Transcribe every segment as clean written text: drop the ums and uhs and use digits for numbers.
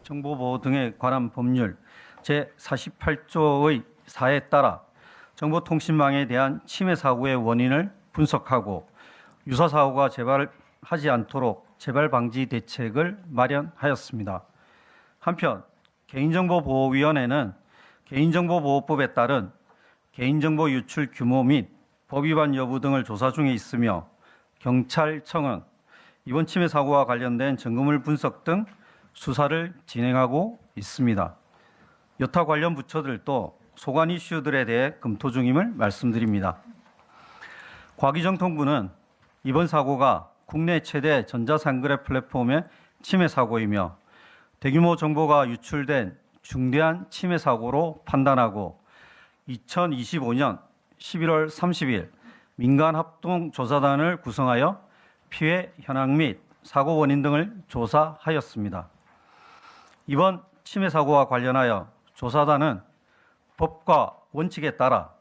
정보보호 등에 관한 법률 제48조의 4에 따라 정보통신망에 대한 침해 사고의 원인을 분석하고 유사 사고가 재발하지 않도록 재발 방지 대책을 마련하였습니다. 한편 개인정보보호위원회는 개인정보보호법에 따른 개인정보 유출 규모 및 법위반 여부 등을 조사 중에 있으며 경찰청은 이번 침해 사고와 관련된 증거물 분석 등 수사를 진행하고 있습니다. 여타 관련 부처들도 소관 이슈들에 대해 검토 중임을 말씀드립니다. 과기정통부는 이번 사고가 국내 최대 전자상거래 플랫폼의 침해 사고이며 대규모 정보가 유출된 중대한 침해 사고로 판단하고 2025년 11월 30일 민간합동조사단을 구성하여 피해 현황 및 사고 원인 등을 조사하였습니다. 이번 침해 사고와 관련하여 조사단은 법과 원칙에 따라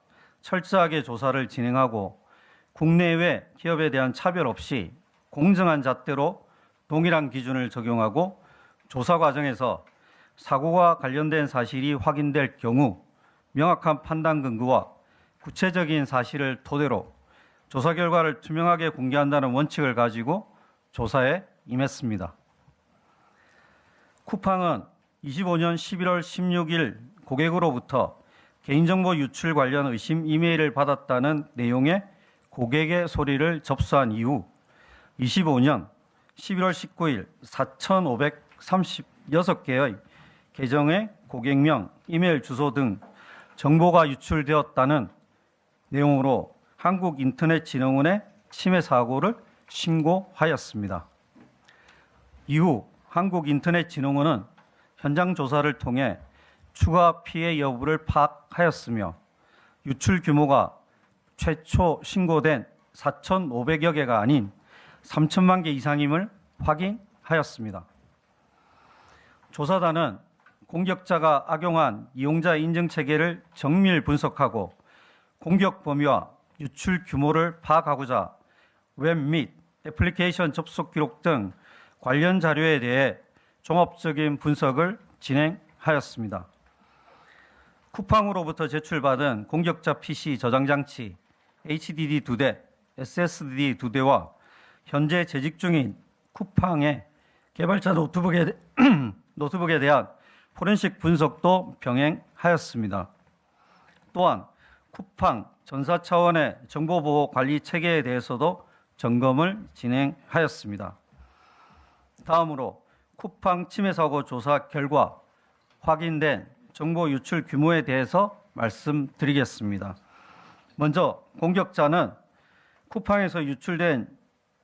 철저하게 조사를 진행하고 국내외 기업에 대한 차별 없이 공정한 잣대로 동일한 기준을 적용하고 조사 과정에서 사고와 관련된 사실이 확인될 경우 명확한 판단 근거와 구체적인 사실을 토대로 조사 결과를 투명하게 공개한다는 원칙을 가지고 조사에 임했습니다. 쿠팡은 25년 11월 16일 고객으로부터 개인정보 유출 관련 의심 이메일을 받았다는 내용의 고객의 소리를 접수한 이후 25년 11월 19일 4,536개의 계정의 고객명, 이메일 주소 등 정보가 유출되었다는 내용으로 한국인터넷진흥원에 침해 사고를 신고하였습니다. 이후 한국인터넷진흥원은 현장 조사를 통해 추가 피해 여부를 파악하였으며 유출 규모가 최초 신고된 4,500여 개가 아닌 3천만 개 이상임을 확인하였습니다. 조사단은 공격자가 악용한 이용자 인증 체계를 정밀 분석하고 공격 범위와 유출 규모를 파악하고자 웹 및 애플리케이션 접속 기록 등 관련 자료에 대해 종합적인 분석을 진행하였습니다. 쿠팡으로부터 제출받은 공격자 PC 저장 장치 HDD 2대, SSD 2대와 현재 재직 중인 쿠팡의 개발자 노트북에 대한 포렌식 분석도 병행하였습니다. 또한 쿠팡 전사 차원의 정보보호 관리 체계에 대해서도 점검을 진행하였습니다. 다음으로 쿠팡 침해 사고 조사 결과 확인된 정보 유출 규모에 대해서 말씀드리겠습니다. 먼저 공격자는 쿠팡에서 유출된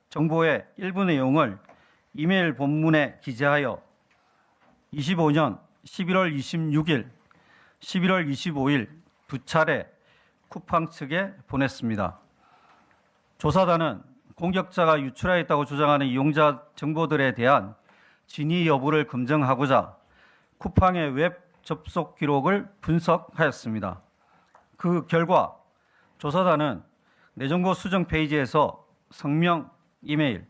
정보의 일부 내용을 이메일 본문에 기재하여 25년 11월 26일, 11월 25일 두 차례 쿠팡 측에 보냈습니다. 조사단은 공격자가 유출하였다고 주장하는 이용자 정보들에 대한 진위 여부를 검증하고자 쿠팡의 웹 접속 기록을 분석하였습니다. 그 결과 조사단은 내정보 수정 페이지에서 성명, 이메일,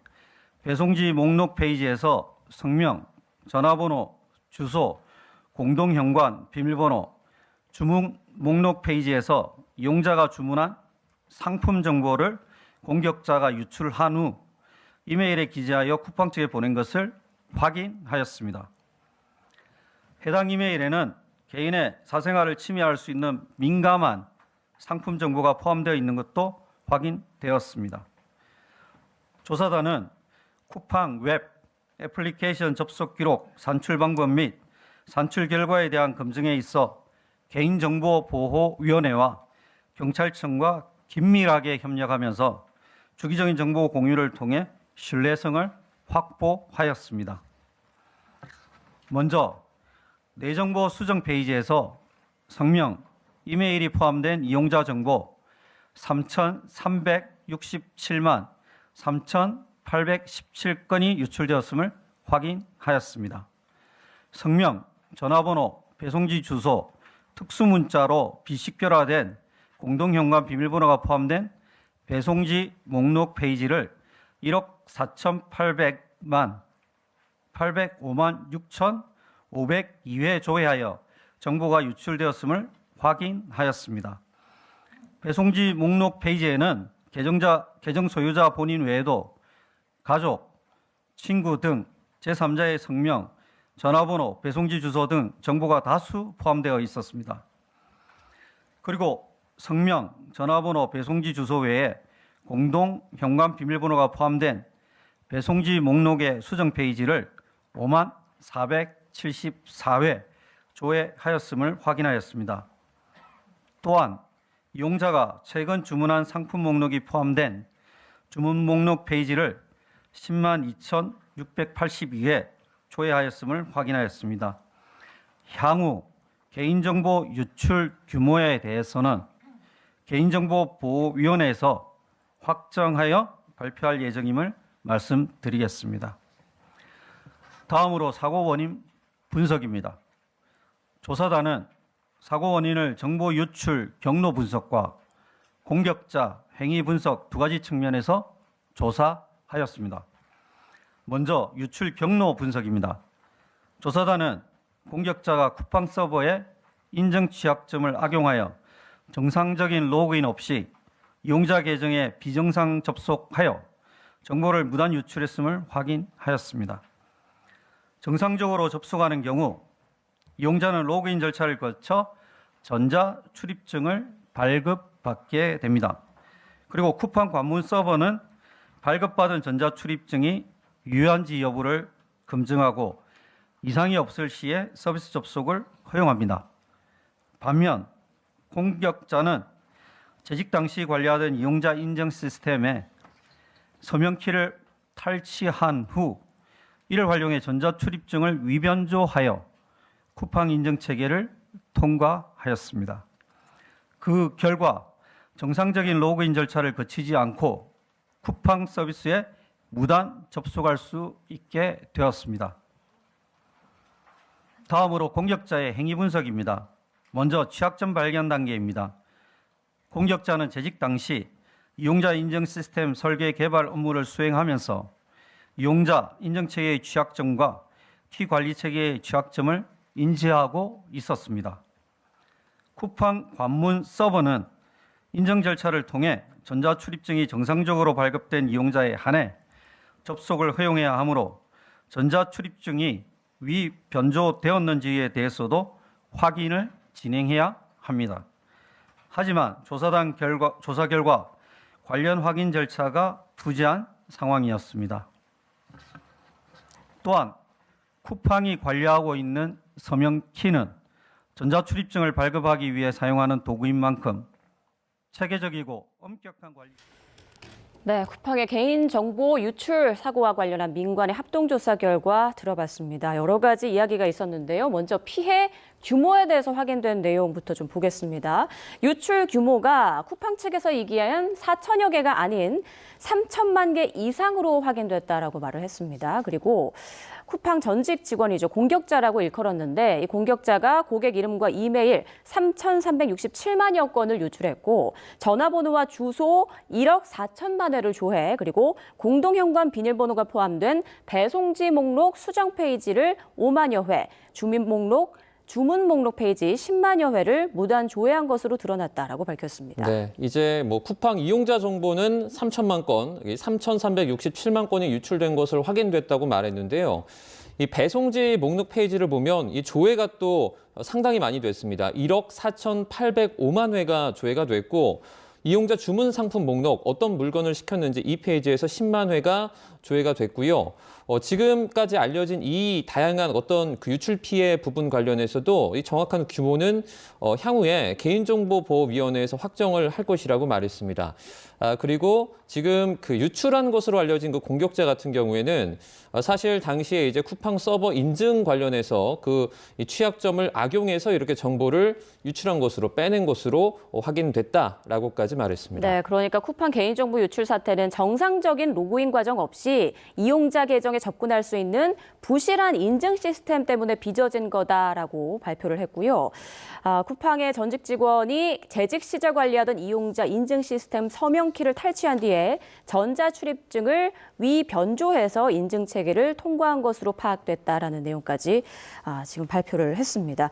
배송지 목록 페이지에서 성명, 전화번호, 주소, 공동현관, 비밀번호, 주문 목록 페이지에서 이용자가 주문한 상품 정보를 공격자가 유출한 후 이메일에 기재하여 쿠팡 측에 보낸 것을 확인하였습니다. 해당 이메일에는 개인의 사생활을 침해할 수 있는 민감한 상품 정보가 포함되어 있는 것도 확인되었습니다. 조사단은 쿠팡 웹 애플리케이션 접속 기록 산출 방법 및 산출 결과에 대한 검증에 있어 개인정보보호위원회와 경찰청과 긴밀하게 협력하면서 주기적인 정보 공유를 통해 신뢰성을 확보하였습니다. 먼저 내정보 수정 페이지에서 성명, 이메일이 포함된 이용자 정보 3,367만 3,817건이 유출되었음을 확인하였습니다. 성명, 전화번호, 배송지 주소, 특수문자로 비식별화된 공동현관 비밀번호가 포함된 배송지 목록 페이지를 1억 4,805만 502회 조회하여 정보가 유출되었음을 확인하였습니다. 배송지 목록 페이지에는 계정 소유자 본인 외에도 가족, 친구 등 제3자의 성명, 전화번호, 배송지 주소 등 정보가 다수 포함되어 있었습니다. 그리고 성명, 전화번호, 배송지 주소 외에 공동 현관 비밀번호가 포함된 배송지 목록의 수정 페이지를 5474회 조회하였음을 확인하였습니다. 또한 이용자가 최근 주문한 상품 목록이 포함된 주문 목록 페이지를 102,682회 조회하였음을 확인하였습니다. 향후 개인정보 유출 규모에 대해서는 개인정보보호위원회에서 확정하여 발표할 예정임을 말씀드리겠습니다. 다음으로 사고 원인 분석입니다. 조사단은 사고 원인을 정보 유출 경로 분석과 공격자 행위 분석 두 가지 측면에서 조사하였습니다. 먼저 유출 경로 분석입니다. 조사단은 공격자가 쿠팡 서버에 인증 취약점을 악용하여 정상적인 로그인 없이 이용자 계정에 비정상 접속하여 정보를 무단 유출했음을 확인하였습니다. 정상적으로 접속하는 경우 이용자는 로그인 절차를 거쳐 전자 출입증을 발급받게 됩니다. 그리고 쿠팡 관문 서버는 발급받은 전자 출입증이 유효한지 여부를 검증하고 이상이 없을 시에 서비스 접속을 허용합니다. 반면 공격자는 재직 당시 관리하던 이용자 인증 시스템에 서명키를 탈취한 후 이를 활용해 전자 출입증을 위변조하여 쿠팡 인증 체계를 통과하였습니다. 그 결과 정상적인 로그인 절차를 거치지 않고 쿠팡 서비스에 무단 접속할 수 있게 되었습니다. 다음으로 공격자의 행위 분석입니다. 먼저 취약점 발견 단계입니다. 공격자는 재직 당시 이용자 인증 시스템 설계 개발 업무를 수행하면서 이용자 인증 체계의 취약점과 키 관리 체계의 취약점을 인지하고 있었습니다. 쿠팡 관문 서버는 인증 절차를 통해 전자 출입증이 정상적으로 발급된 이용자에 한해 접속을 허용해야 하므로 전자 출입증이 위변조되었는지에 대해서도 확인을 진행해야 합니다. 하지만 조사 결과 관련 확인 절차가 부재한 상황이었습니다. 또한 쿠팡이 관리하고 있는 서명키는 전자출입증을 발급하기 위해 사용하는 도구인 만큼 체계적이고 엄격한 관리. 네, 쿠팡의 개인정보 유출 사고와 관련한 민관의 합동조사 결과 들어봤습니다. 여러 가지 이야기가 있었는데요. 먼저 피해 규모에 대해서 확인된 내용부터 좀 보겠습니다. 유출 규모가 쿠팡 측에서 얘기한 4천여 개가 아닌 3천만 개 이상으로 확인됐다라고 말을 했습니다. 그리고 쿠팡 전직 직원이죠. 공격자라고 일컬었는데 이 공격자가 고객 이름과 이메일 3,367만여 건을 유출했고 전화번호와 주소 1억 4천만 회를 조회, 그리고 공동현관 비밀번호가 포함된 배송지 목록 수정 페이지를 5만여 회, 주문 목록 페이지 10만여 회를 무단 조회한 것으로 드러났다라고 밝혔습니다. 네, 이제 쿠팡 이용자 정보는 3천만 건, 3,367만 건이 유출된 것으로 확인됐다고 말했는데요. 이 배송지 목록 페이지를 보면 이 조회가 또 상당히 많이 됐습니다. 1억 4,805만 회가 조회가 됐고, 이용자 주문 상품 목록, 어떤 물건을 시켰는지 이 페이지에서 10만 회가 조회가 됐고요. 지금까지 알려진 이 다양한 어떤 그 유출 피해 부분 관련해서도 이 정확한 규모는 향후에 개인정보보호위원회에서 확정을 할 것이라고 말했습니다. 그리고 지금 그 유출한 것으로 알려진 그 공격자 같은 경우에는 사실 당시에 이제 쿠팡 서버 인증 관련해서 그 이 취약점을 악용해서 이렇게 정보를 유출한 것으로 빼낸 것으로 확인됐다라고까지 말했습니다. 네, 그러니까 쿠팡 개인정보 유출 사태는 정상적인 로그인 과정 없이 것이 이용자 계정에 접근할 수 있는 부실한 인증 시스템 때문에 빚어진 거다라고 발표를 했고요. 쿠팡의 전직 직원이 재직 시절 관리하던 이용자 인증 시스템 서명키를 탈취한 뒤에 전자출입증을 위변조해서 인증 체계를 통과한 것으로 파악됐다라는 내용까지 지금 발표를 했습니다.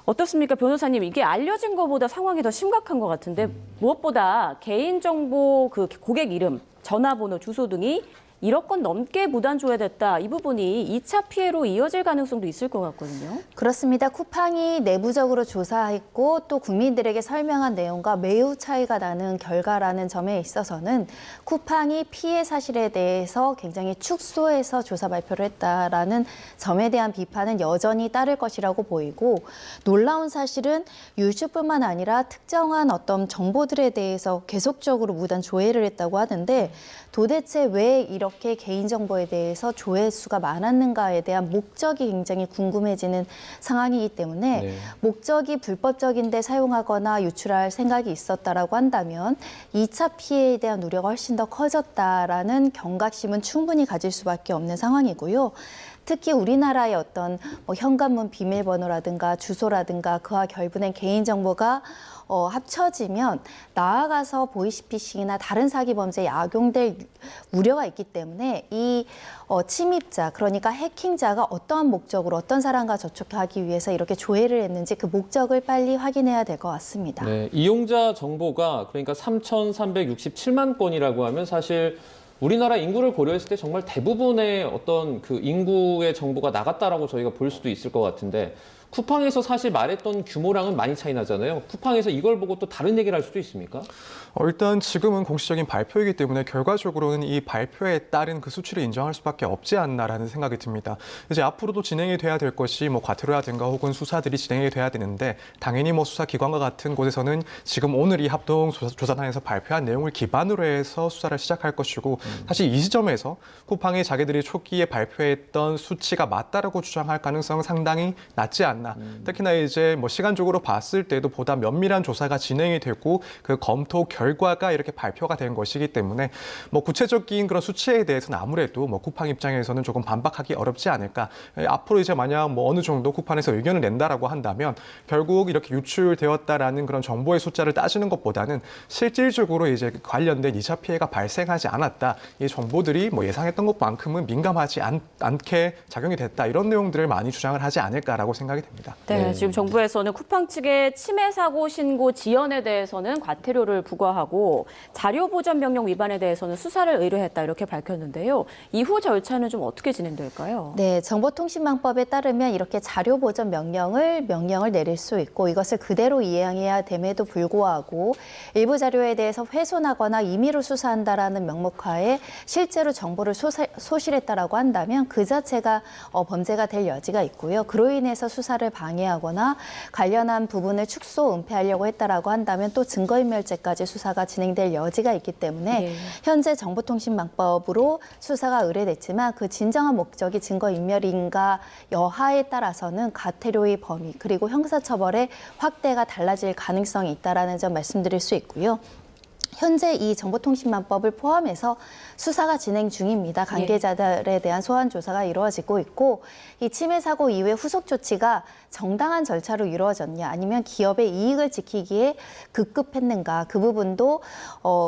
어떻습니까, 변호사님? 이게 알려진 것보다 상황이 더 심각한 것 같은데 무엇보다 개인정보, 그 고객 이름, 전화번호, 주소 등이 1억 건 넘게 무단 조회됐다. 이 부분이 2차 피해로 이어질 가능성도 있을 것 같거든요. 그렇습니다. 쿠팡이 내부적으로 조사했고 또 국민들에게 설명한 내용과 매우 차이가 나는 결과라는 점에 있어서는 쿠팡이 피해 사실에 대해서 굉장히 축소해서 조사 발표를 했다라는 점에 대한 비판은 여전히 따를 것이라고 보이고, 놀라운 사실은 유튜브뿐만 아니라 특정한 어떤 정보들에 대해서 계속적으로 무단 조회를 했다고 하는데, 도대체 왜 이렇게 개인정보에 대해서 조회수가 많았는가에 대한 목적이 굉장히 궁금해지는 상황이기 때문에 네. 목적이 불법적인데 사용하거나 유출할 생각이 있었다라고 한다면 2차 피해에 대한 우려가 훨씬 더 커졌다라는 경각심은 충분히 가질 수밖에 없는 상황이고요. 특히 우리나라의 어떤 현관문 비밀번호라든가 주소라든가 그와 결부된 개인정보가 합쳐지면 나아가서 보이스피싱이나 다른 사기 범죄에 악용될 우려가 있기 때문에 이 침입자, 그러니까 해킹자가 어떠한 목적으로 어떤 사람과 접촉하기 위해서 이렇게 조회를 했는지 그 목적을 빨리 확인해야 될 것 같습니다. 네, 이용자 정보가 그러니까 3,367만 건이라고 하면 사실 우리나라 인구를 고려했을 때 정말 대부분의 어떤 그 인구의 정보가 나갔다라고 저희가 볼 수도 있을 것 같은데, 쿠팡에서 사실 말했던 규모랑은 많이 차이 나잖아요. 쿠팡에서 이걸 보고 또 다른 얘기를 할 수도 있습니까? 일단 지금은 공식적인 발표이기 때문에 결과적으로는 이 발표에 따른 그 수치를 인정할 수밖에 없지 않나라는 생각이 듭니다. 이제 앞으로도 진행이 돼야 될 것이 과태료라든가 혹은 수사들이 진행이 돼야 되는데, 당연히 수사기관과 같은 곳에서는 지금 오늘 이 합동조사단에서 발표한 내용을 기반으로 해서 수사를 시작할 것이고, 사실 이 시점에서 쿠팡이 자기들이 초기에 발표했던 수치가 맞다라고 주장할 가능성은 상당히 낮지 않나. 특히나 이제 시간적으로 봤을 때도 보다 면밀한 조사가 진행이 되고 그 검토 결과가 이렇게 발표가 된 것이기 때문에 구체적인 그런 수치에 대해서는 아무래도 쿠팡 입장에서는 조금 반박하기 어렵지 않을까. 앞으로 이제 만약 어느 정도 쿠팡에서 의견을 낸다라고 한다면 결국 이렇게 유출되었다라는 그런 정보의 숫자를 따지는 것보다는 실질적으로 이제 관련된 2차 피해가 발생하지 않았다. 이 정보들이 예상했던 것만큼은 민감하지 않게 작용이 됐다. 이런 내용들을 많이 주장을 하지 않을까라고 생각이 됩니다. 네, 지금 정부에서는 쿠팡 측의 침해 사고 신고 지연에 대해서는 과태료를 부과하고 자료 보전 명령 위반에 대해서는 수사를 의뢰했다 이렇게 밝혔는데요. 이후 절차는 좀 어떻게 진행될까요? 네, 정보통신망법에 따르면 이렇게 자료 보전 명령을 내릴 수 있고, 이것을 그대로 이행해야 됨에도 불구하고 일부 자료에 대해서 훼손하거나 임의로 수사한다라는 명목하에 실제로 정보를 소실했다라고 한다면 그 자체가 범죄가 될 여지가 있고요. 그로 인해서 수사를 방해하거나 관련한 부분을 축소, 은폐하려고 했다라고 한다면 또 증거인멸죄까지 수사가 진행될 여지가 있기 때문에 네. 현재 정보통신망법으로 수사가 의뢰됐지만 그 진정한 목적이 증거인멸인가 여하에 따라서는 과태료의 범위 그리고 형사처벌의 확대가 달라질 가능성이 있다는 점 말씀드릴 수 있고요. 현재 이 정보통신망법을 포함해서 수사가 진행 중입니다. 관계자들에 대한 소환 조사가 이루어지고 있고, 이 침해 사고 이후에 후속 조치가 정당한 절차로 이루어졌냐 아니면 기업의 이익을 지키기에 급급했는가, 그 부분도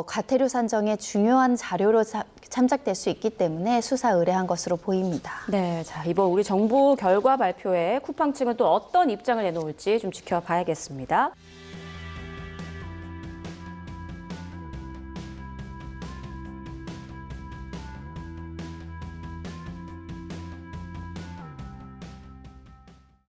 과태료 산정의 중요한 자료로 참작될 수 있기 때문에 수사 의뢰한 것으로 보입니다. 네, 자, 이번 우리 정부 결과 발표에 쿠팡 측은 또 어떤 입장을 내놓을지 좀 지켜봐야겠습니다.